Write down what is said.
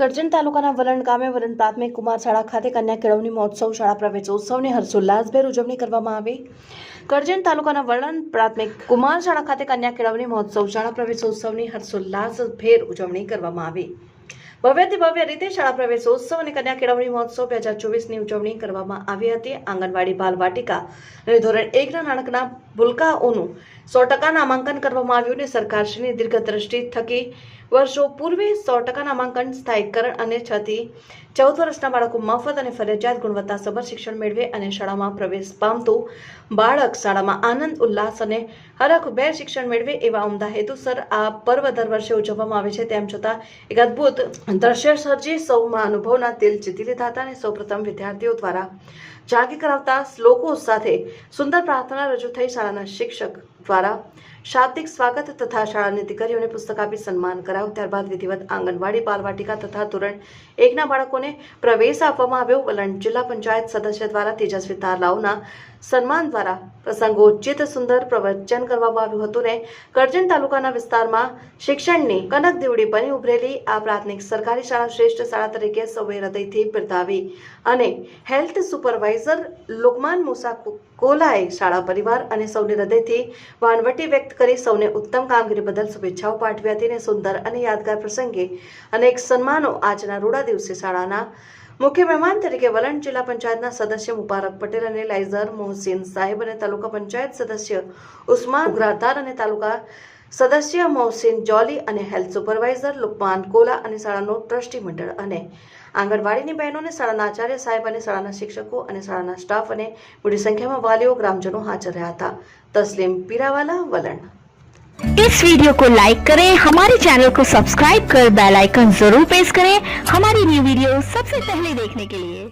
કરજણ તાલુકાના વલણ ગામે વલણ પ્રાથમિક કુમાર શાળા ખાતે કન્યા કેળવણી મહોત્સવ શાળા પ્રવેશોત્સવની હર્ષોલ્લાસભેર ઉજવણી કરવામાં આવી। કરજણ તાલુકાના વલણ પ્રાથમિક કુમાર શાળા ખાતે કન્યા કેળવણી મહોત્સવ શાળા પ્રવેશોત્સવની હર્ષોલ્લાસભેર ઉજવણી કરવામાં આવી। ભવ્યથી ભવ્ય રીતે શાળા પ્રવેશોત્સવ અને કન્યા કેળવણી મહોત્સવ 2024ની ઉજવણી કરવામાં આવી હતી। આંગણવાડી બાલવાટિકા અને ધોરણ 1ના નાનકડા ભૂલકાઓનું 100% નામાંકન કરવામાં આવ્યું અને સરકારશ્રીની દીર્ઘદ્રષ્ટિ થકી વર્ષો પૂર્વે 100% નામાંકન સ્થાયીકરણ અને 6 થી 14 વર્ષના બાળકો મફત અને ફરજિયાત ગુણવત્તાસભર શિક્ષણ મેળવે અને શાળામાં પ્રવેશ પામતું બાળક શાળામાં આનંદ ઉલ્લાસ અને હરખભેર શિક્ષણ મેળવે એવા ઉમદા હેતુસર આ પર્વ દર વર્ષે ઉજવવામાં આવે છે। તેમ છતાં એક અદ્ભુત દ્રશ્ય સર્જી સૌમાં અનુભવના દિલ જીતી લીધા હતા અને સૌપ્રથમ વિદ્યાર્થીઓ દ્વારા જાગી કરાવતા શ્લોકો સાથે સુંદર પ્રાર્થના રજૂ થઈ। શાળાના શિક્ષક દ્વારા શાબ્દિક સ્વાગત તથા શાળાની દીકરીઓને પુસ્તક આપી સન્માન કરાવ્યું। ત્યારબાદ વિધિવત આંગણવાડી બાલવાટિકા તથા ધોરણ 1ના બાળકોને પ્રવેશ આપવામાં આવ્યો। વલણ જિલ્લા પંચાયત સદસ્ય દ્વારા તેજસ્વી તારલાઓના સન્માન દ્વારા પ્રસંગોચિત સુંદર પ્રવચન કરવામાં આવ્યું હતું ને કરજણ તાલુકાના વિસ્તારમાં શિક્ષણની કનક દીવડી બની ઉભરેલી આ પ્રાથમિક સરકારી શાળા શ્રેષ્ઠ શાળા તરીકે સૌએ હૃદયથી બિરદાવી અને હેલ્થ સુપરવાઇઝર લુકમાન મુસા કોલાએ શાળા પરિવાર અને સૌને હૃદયથી વહાણવટી વ્યક્ત કરી સૌને ઉત્તમ કામગીરી બદલ શુભેચ્છાઓ પાઠવી હતી અને સુંદર અને યાદગાર પ્રસંગે અનેક સન્માનો આજના રૂડા દિવસે શાળાના મુખ્ય મહેમાન તરીકે વલણ જિલ્લા પંચાયતના સદસ્ય મુબારક પટેલ અને લાઇઝર મોહસિન સાહેબ અને તાલુકા પંચાયત સદસ્ય ઉસ્માન ઉઘરાદાર અને તાલુકા સદસ્ય મોહસિન જોલી અને હેલ્થ સુપરવાઇઝર લુકમાન કોલા અને શાળાનું ટ્રસ્ટી મંડળ અને આંગણવાડીની બહેનોને શાળાના આચાર્ય સાહેબ અને શાળાના શિક્ષકો અને શાળાના સ્ટાફ અને મોટી સંખ્યામાં વાલીઓ ग्रामजनों हाजिर रहा था। तस्लीम पीरावाला वलन। इस वीडियो को लाइक करें, हमारे चैनल को सब्सक्राइब कर बेल आइकन जरूर प्रेस करें हमारी न्यू वीडियो सबसे पहले देखने के लिए।